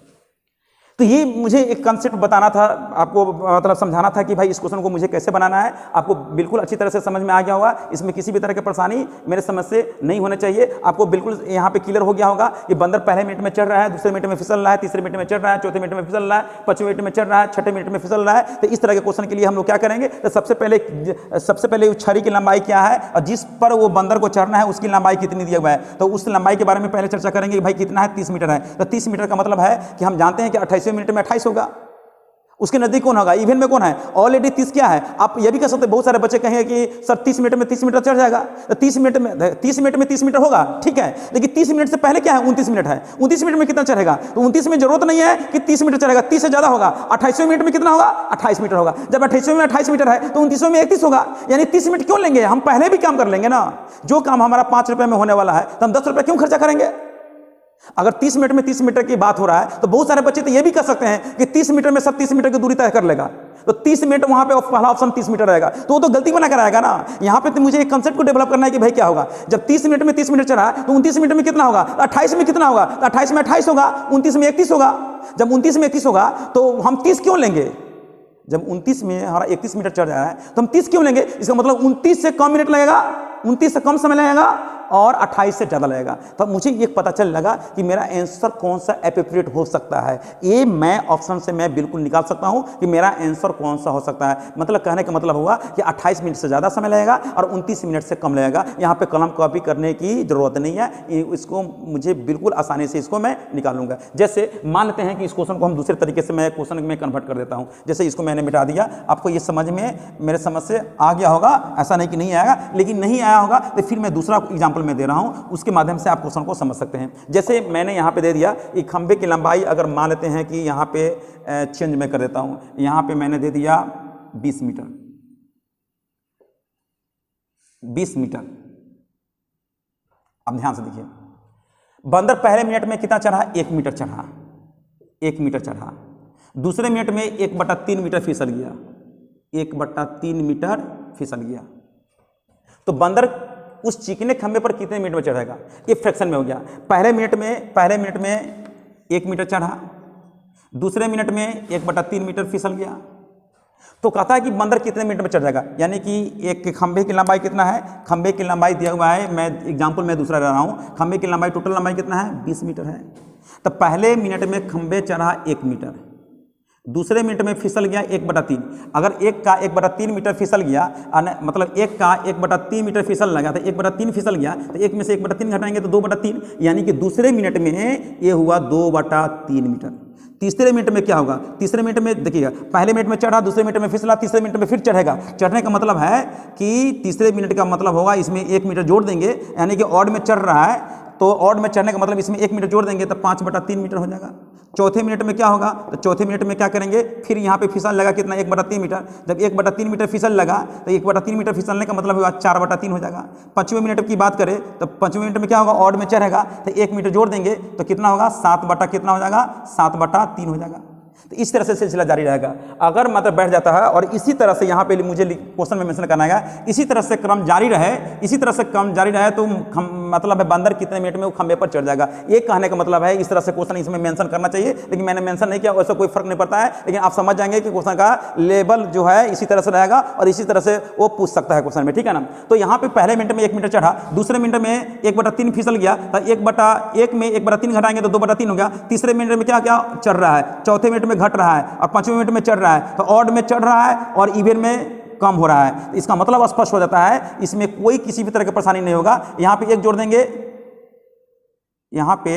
तो ये मुझे एक कंसेप्ट बताना था आपको, मतलब समझाना था कि भाई इस क्वेश्चन को मुझे कैसे बनाना है। आपको बिल्कुल अच्छी तरह से समझ में आ गया होगा, इसमें किसी भी तरह की परेशानी मेरे समझ से नहीं होने चाहिए। आपको बिल्कुल यहाँ पे क्लियर हो गया होगा कि बंदर पहले मिनट में चढ़ रहा है, दूसरे मिनट में फिसल रहा है, तीसरे मिनट में चढ़ रहा है, चौथे मिनट में फिसल रहा है, पांचवें मिनट में चढ़ रहा है, छठे मिनट में फिसल रहा है। तो इस तरह के क्वेश्चन के लिए हम लोग क्या करेंगे, तो सबसे पहले छड़ी की लंबाई क्या है और जिस पर वो बंदर को चढ़ना है उसकी लंबाई कितनी दिया हुआ है, तो उस लंबाई के बारे में पहले चर्चा करेंगे कि भाई कितना है, 30 मीटर है। तो 30 मीटर का मतलब है कि हम जानते हैं कि 28वें मिनट में 28 होगा, उसके नजदीक कौन होगा, इवन में कौन है, ऑलरेडी 30 क्या है। आप ये भी कह सकते हैं, बहुत सारे बच्चे कहेंगे कि सर 30 मिनट में 30 मीटर चढ़ जाएगा, तो 30 मिनट में 30 मीटर होगा, ठीक है, लेकिन 30 मिनट से पहले क्या है, 29 मिनट है। 29 मिनट में कितना चढ़ेगा, तो 29 में जरूरत नहीं है कि 30 मीटर चढ़ेगा, 30 से ज्यादा होगा। 28वें मिनट में कितना होगा, 28 मीटर होगा। जब 28वें में 28 मीटर है तो 29वें में 31 होगा, यानी 30 मिनट क्यों लेंगे, हम पहले भी काम कर लेंगे ना। जो काम हमारा 5 रुपए में होने वाला है तो हम 10 रुपए क्यों खर्चा करेंगे। अगर 30 मिनट में 30 मीटर की बात हो रहा है तो बहुत सारे बच्चे तो ये भी कर सकते हैं कि 30 मीटर में सब 30 मीटर की दूरी तय कर लेगा, तो 30 मिनट वहां पे पहला ऑप्शन 30 मीटर रहेगा, तो वो तो गलती बना कर आएगा ना। यहां पे तो मुझे एक कंसेप्ट को डेवलप करना है कि भाई क्या होगा, जब 30 मिनट में 30 मीटर चढ़ा तो 29 मिनट में कितना होगा, 28 में कितना होगा, 28 में 28 होगा, 29 में 31 होगा। जब 29 में 31 होगा तो हम 30 क्यों लेंगे, जब 29 में हमारा 31 मीटर चढ़ जा रहा है तो हम 30 क्यों लेंगे, इसका मतलब 29 से कम मिनट लगेगा, 29 से कम समय लगेगा और 28 से ज़्यादा लगेगा। तो मुझे ये पता चल लगा कि मेरा आंसर कौन सा एप्रोप्रिएट हो सकता है। ये मैं ऑप्शन से मैं बिल्कुल निकाल सकता हूं कि मेरा आंसर कौन सा हो सकता है। मतलब कहने का मतलब हुआ कि 28 मिनट से ज़्यादा समय लगेगा और 29 मिनट से कम लगेगा। यहाँ पे कलम कॉपी करने की ज़रूरत नहीं है, इसको मुझे बिल्कुल आसानी से इसको मैं निकालूंगा। जैसे मान लेते हैं कि इस क्वेश्चन को हम दूसरे तरीके से मैं क्वेश्चन में कन्वर्ट कर देता हूँ। जैसे इसको मैंने मिटा दिया, आपको ये समझ में, मेरे समझ से आ गया होगा, ऐसा नहीं कि नहीं आएगा, लेकिन नहीं आया होगा तो फिर मैं दूसरा एग्जाम्पल में दे रहा हूँ, उसके माध्यम से आप क्वेश्चन को समझ सकते हैं। जैसे मैंने यहाँ पे दे दिया कि खंबे की लंबाई, अगर मान लेते हैं कि यहाँ पे चेंज मैं कर देता हूँ, यहाँ पे मैंने दे दिया 20 मीटर, 20 मीटर। अब ध्यान से देखिए, बंदर पहले मिनट में कितना चढ़ा, 1 मीटर चढ़ा, 1 मीटर चढ़ा। दूसरे मिनट में 1/3 मीटर फिसल गया, 1/3 मीटर फिसल गया। तो बंदर उस चिकने खंबे पर कितने मिनट में चढ़ेगा, ये फ्रैक्शन में हो गया। पहले मिनट में 1 मीटर चढ़ा, दूसरे मिनट में 1/3 मीटर फिसल गया। तो कहता है कि बंदर कितने मिनट में चढ़ जाएगा, यानी कि एक खंबे की लंबाई कितना है, खंबे की लंबाई दिया हुआ है, मैं एग्जांपल में दूसरा ले रहा हूँ। खंबे की लंबाई, टोटल लंबाई कितना है, 20 मीटर है। तो पहले मिनट में खंबे चढ़ा 1 मीटर, दूसरे मिनट में फिसल गया 1/3। अगर एक का 1/3 मीटर फिसल गया, मतलब एक का 1/3 मीटर फिसल लगा, तो 1/3 फिसल गया, तो एक में से 1/3 घटाएंगे तो 2/3, यानी कि दूसरे मिनट में ये हुआ 2/3 मीटर। तीसरे मिनट में क्या होगा, तीसरे मिनट में देखिएगा, पहले मिनट में चढ़ा, दूसरे मिनट में फिसला, तीसरे मिनट में फिर चढ़ेगा। चढ़ने का मतलब है कि तीसरे मिनट का मतलब होगा इसमें 1 मीटर जोड़ देंगे, यानी कि ऑड में चढ़ रहा है, तो ऑड में चढ़ने का मतलब इसमें 1 मीटर जोड़ देंगे तो 5/3 मीटर हो जाएगा। चौथे मिनट में क्या होगा, तो चौथे मिनट में क्या करेंगे, फिर यहाँ पे फिसल लगा कितना, 1/3 मीटर। जब 1/3 मीटर फिसल लगा तो 1/3 मीटर फिसलने का मतलब होगा 4/3 हो जाएगा। 5वें मिनट की बात करें तो 5वें मिनट में क्या होगा, ऑड में चढ़ेगा, तो 1 मीटर जोड़ देंगे तो कितना होगा, 7 कितना हो जाएगा, 7/3 हो जाएगा। तो इस तरह से सिलसिला जारी रहेगा। अगर मतलब बैठ जाता है और इसी तरह से यहाँ पे मुझे क्वेश्चन में मेंशन करना है, इसी तरह से क्रम जारी रहे, इसी तरह से क्रम जारी रहे तो मतलब है बंदर कितने मिनट में वो खंबे पर चढ़ जाएगा। ये कहने का मतलब है इस तरह से क्वेश्चन इसमें मेंशन करना चाहिए, लेकिन मैंने मेंशन नहीं किया, वैसे कोई फर्क नहीं पड़ता है, लेकिन आप समझ जाएंगे कि क्वेश्चन का लेवल जो है इसी तरह से रहेगा और इसी तरह से वो पूछ सकता है क्वेश्चन में, ठीक है ना। तो यहाँ पे पहले मिनट में 1 मीटर चढ़ा, दूसरे मिनट में 1/3 फिसल गया, तो 1/1 में 1/3 घटाएंगे तो 2/3 हो गया। तीसरे मिनट में क्या क्या चढ़ रहा है, चौथे मिनट में घट रहा है और 5वें मिनट में चढ़ रहा है, तो ऑड में चढ़ रहा है और इवन में कम हो रहा है। इसका मतलब स्पष्ट हो जाता है, इसमें कोई किसी भी तरह की परेशानी नहीं होगा। यहाँ पे 1 जोड़ देंगे, यहाँ पे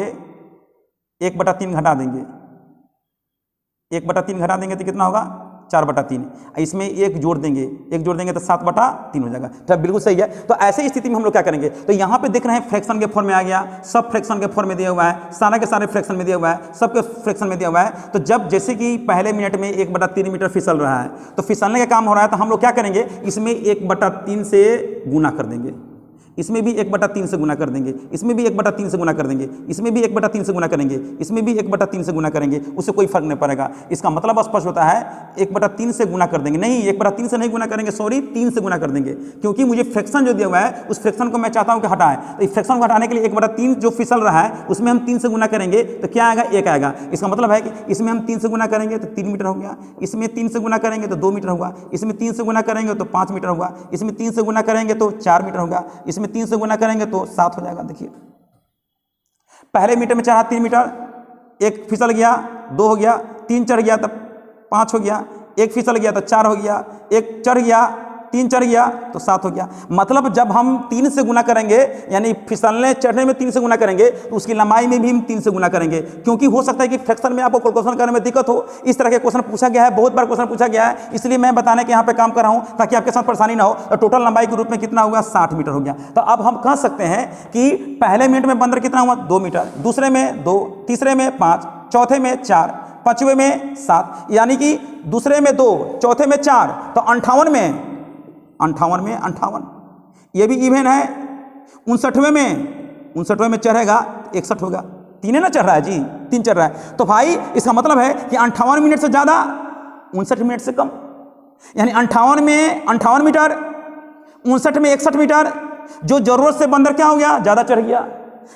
1/3 घटा देंगे, 1/3 घटा देंगे तो कितना होगा, 4/3। इसमें 1 जोड़ देंगे, 1 जोड़ देंगे तो 7/3 हो जाएगा। तो बिल्कुल सही है। तो ऐसे स्थिति में हम लोग क्या करेंगे, तो यहाँ पे देख रहे हैं फ्रैक्शन के फॉर्म में आ गया, सब फ्रैक्शन के फॉर्म में दिया हुआ है, सारा के सारे फ्रैक्शन में दिया हुआ है, सबके फ्रैक्शन में दिया हुआ है। तो जब जैसे कि पहले मिनट में 1/3 मीटर फिसल रहा है, तो फिसलने का काम हो रहा है, तो हम लोग क्या करेंगे, इसमें 1/3 से गुना कर देंगे, इसमें भी 1/3 से गुना कर देंगे, इसमें भी 1/3 से गुना कर देंगे, इसमें भी 1/3 से गुना करेंगे, इसमें भी 1/3 से गुना करेंगे, उससे कोई फर्क नहीं पड़ेगा। इसका मतलब स्पष्ट होता है 1/3 से गुना कर देंगे, नहीं 1/3 से नहीं गुना करेंगे, सॉरी 3 से गुना कर देंगे, क्योंकि मुझे फ्रैक्शन जो दिया हुआ है उस फ्रैक्शन को मैं चाहता हूं कि हटाएं। तो इस फ्रैक्शन को हटाने के लिए 1/3 जो फिसल रहा है उसमें हम 3 से गुना करेंगे तो क्या आएगा, 1 आएगा। इसका मतलब है कि इसमें हम 3 से गुना करेंगे तो 3 मीटर हो गया, इसमें 3 से गुना करेंगे तो 2 मीटर होगा, इसमें 3 से गुना करेंगे तो 5 मीटर होगा, इसमें 3 से गुना करेंगे तो 4 मीटर होगा, इसमें 3 से गुना करेंगे तो 7 हो जाएगा। देखिए पहले मीटर में चढ़ा 3 मीटर, एक फिसल गया 2 हो गया, 3 चढ़ गया तब 5 हो गया, एक फिसल गया तो 4 हो गया, एक चढ़ गया 3 चढ़ गया तो 7 हो गया। मतलब जब हम 3 से गुना करेंगे यानी फिसलने चढ़ने में 3 से गुना करेंगे तो उसकी लंबाई में भी हम 3 से गुना करेंगे, क्योंकि हो सकता है कि फ्रैक्शन में आपको कैलकुलेशन करने में दिक्कत हो। इस तरह के क्वेश्चन पूछा गया है, बहुत बार क्वेश्चन पूछा गया है, इसलिए मैं बताने के यहाँ पे काम कर रहा हूँ ताकि आपके साथ परेशानी ना हो। तो टोटल लंबाई के रूप में कितना होगा, 60 मीटर हो गया। तो अब हम कह सकते हैं कि पहले मिनट में बंदर कितना हुआ, 2 मीटर, दूसरे में 2, तीसरे में 5, चौथे में 4, पांचवें में 7, यानी कि दूसरे में 2, चौथे में 4, तो 58 में 58 ये भी इवन है। 59वें में चढ़ेगा 61 होगा, 3 ना चढ़ रहा है जी, 3 चढ़ रहा है। तो भाई इसका मतलब है कि 58 मिनट से ज़्यादा 59 मिनट से कम, यानी 58 में 58 मीटर, 59 में 61 मीटर, जो जरूरत से बंदर क्या हो गया, ज़्यादा चढ़ गया।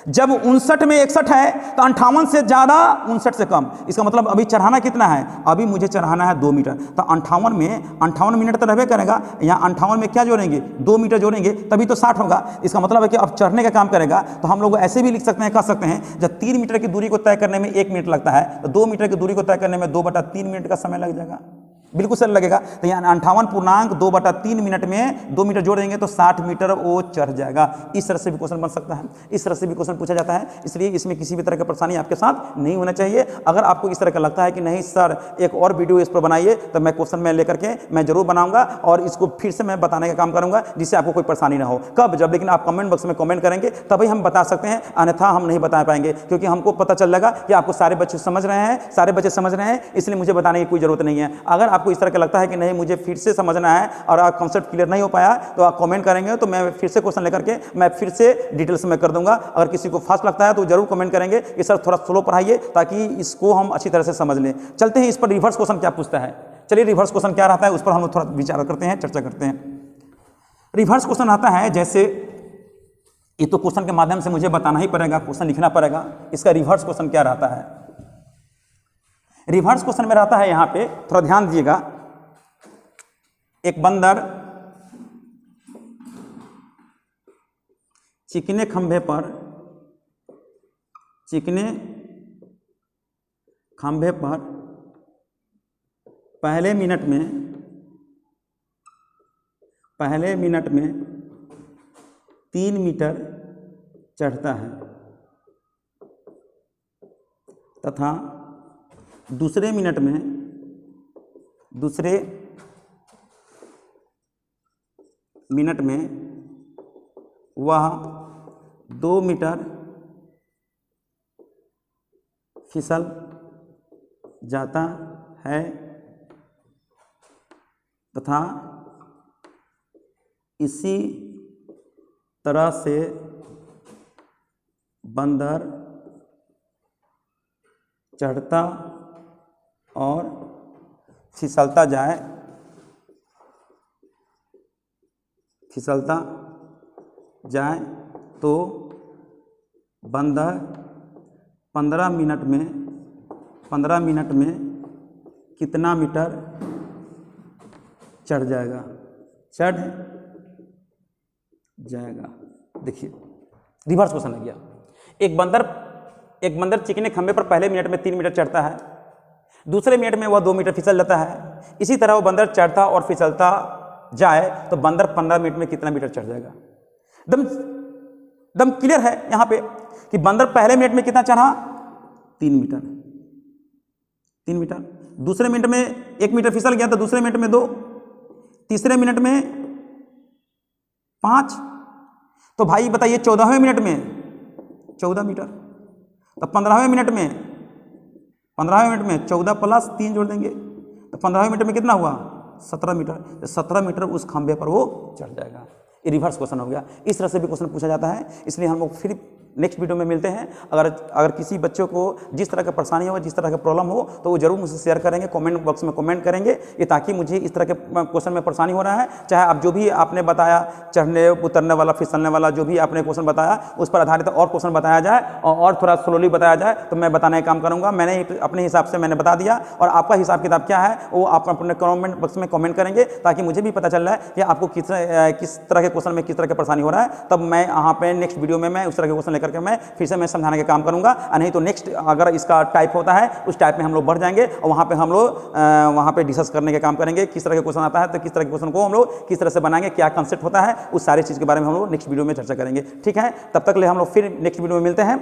जब 59 में 61 है तो 58 से ज़्यादा 59 से कम। इसका मतलब अभी चढ़ाना कितना है, अभी मुझे चढ़ाना है 2 मीटर। तो 58 मिनट तो रहबे करेगा, यहाँ 58 में क्या जोड़ेंगे, 2 मीटर जोड़ेंगे तभी तो 60 होगा। इसका मतलब है कि अब चढ़ने का काम करेगा। तो हम लोग ऐसे भी लिख सकते हैं, कह सकते हैं जब 3 मीटर की दूरी को तय करने में 1 मिनट लगता है तो 2 मीटर की दूरी को तय करने में 2/3 मिनट का समय लग जाएगा। बिल्कुल सही लगेगा। तो यहाँ 58.2/3 मिनट में 2 मीटर जोड़ देंगे तो 60 मीटर वो चढ़ जाएगा। इस तरह से भी क्वेश्चन बन सकता है, इस तरह से भी क्वेश्चन पूछा जाता है। इसलिए इसमें किसी भी तरह की परेशानी आपके साथ नहीं होना चाहिए। अगर आपको इस तरह का लगता है कि नहीं सर एक और वीडियो इस पर बनाइए, तो मैं क्वेश्चन में लेकर के मैं जरूर बनाऊंगा और इसको फिर से मैं बताने का काम करूंगा जिससे आपको कोई परेशानी ना हो। कब, जब, लेकिन आप कमेंट बॉक्स में कमेंट करेंगे तभी हम बता सकते हैं, अन्यथा हम नहीं बता पाएंगे, क्योंकि हमको पता चल जाएगा कि आपको सारे बच्चे समझ रहे हैं, सारे बच्चे समझ रहे हैं, इसलिए मुझे बताने की कोई जरूरत नहीं है। अगर आपको इस तरह का लगता है कि नहीं मुझे फिर से समझना है और आप कॉन्सेप्ट क्लियर नहीं हो पाया तो आप कमेंट करेंगे तो मैं फिर से क्वेश्चन लेकर के मैं फिर से डिटेल्स में कर दूंगा। अगर किसी को फास्ट लगता है तो जरूर कमेंट करेंगे कि सर थोड़ा स्लो पढ़ाइए ताकि इसको हम अच्छी तरह से समझ लें। चलते हैं इस पर रिवर्स क्वेश्चन क्या पूछता है। चलिए रिवर्स क्वेश्चन क्या रहता है उस पर हम लोग थोड़ा विचार करते हैं, चर्चा करते हैं। रिवर्स क्वेश्चन आता है जैसे, ये तो क्वेश्चन के माध्यम से मुझे बताना ही पड़ेगा, क्वेश्चन लिखना पड़ेगा। इसका रिवर्स क्वेश्चन क्या रहता है। रिवर्स क्वेश्चन में रहता है, यहां पे थोड़ा ध्यान दीजिएगा, एक बंदर चिकने खंभे पर पहले मिनट में 3 मीटर चढ़ता है तथा दूसरे मिनट में वह 2 मीटर फिसल जाता है तथा इसी तरह से बंदर चढ़ता और फिसलता जाए तो बंदर 15 मिनट में कितना मीटर चढ़ जाएगा। देखिए रिवर्स क्वेश्चन आ गया। एक बंदर चिकने खंभे पर पहले मिनट में 3 मीटर चढ़ता है, दूसरे मिनट में वह 2 मीटर फिसल जाता है। इसी तरह वो बंदर चढ़ता और फिसलता जाए तो बंदर 15 मिनट में कितना मीटर चढ़ जाएगा। दम क्लियर है यहां पे कि बंदर पहले मिनट में कितना चढ़ा, 3 मीटर। दूसरे मिनट में 1 मीटर फिसल गया तो दूसरे मिनट में 2, तीसरे मिनट में 5। तो भाई बताइए 14वें मिनट में 14 मीटर, तो 15वें मिनट में 14 प्लस 3 जोड़ देंगे तो 15वें मिनट में कितना हुआ, 17 मीटर। 17 मीटर उस खंभे पर वो चढ़ जाएगा। ये रिवर्स क्वेश्चन हो गया। इस तरह से भी क्वेश्चन पूछा जाता है। इसलिए हम लोग फिर नेक्स्ट वीडियो में मिलते हैं। अगर किसी बच्चों को जिस तरह का परेशानी हो, जिस तरह का प्रॉब्लम हो, तो वो जरूर मुझसे शेयर करेंगे, कमेंट बॉक्स में कमेंट करेंगे, ये ताकि मुझे इस तरह के क्वेश्चन में परेशानी हो रहा है, चाहे आप जो भी आपने बताया, चढ़ने उतरने वाला, फिसलने वाला, जो भी आपने क्वेश्चन बताया उस पर आधारित और क्वेश्चन बताया जाए और थोड़ा स्लोली बताया जाए तो मैं बताने का काम करूँगा। मैंने अपने हिसाब से मैंने बता दिया, और आपका हिसाब किताब क्या है वो आप अपने कमेंट बॉक्स में कमेंट करेंगे, ताकि मुझे भी पता चल रहा है कि आपको किस तरह के क्वेश्चन में किस तरह की परेशानी हो रहा है। तब मैं यहाँ पे नेक्स्ट वीडियो में मैं उस तरह के क्वेश्चन लेकर के मैं फिर से मैं समझाने का काम करूंगा। नहीं तो नेक्स्ट अगर इसका टाइप होता है उस टाइप में हम लोग बढ़ जाएंगे, और वहाँ पे हम लोग वहाँ पे डिस्कस करने का काम करेंगे। किस तरह के क्वेश्चन आता है तो किस तरह के क्वेश्चन को हम लोग किस तरह से बनाएंगे, क्या कंसेप्ट होता है, उस सारी चीज़ के बारे में हम लोग नेक्स्ट वीडियो में चर्चा करेंगे। ठीक है, तब तक ले हम लोग फिर नेक्स्ट वीडियो में मिलते हैं।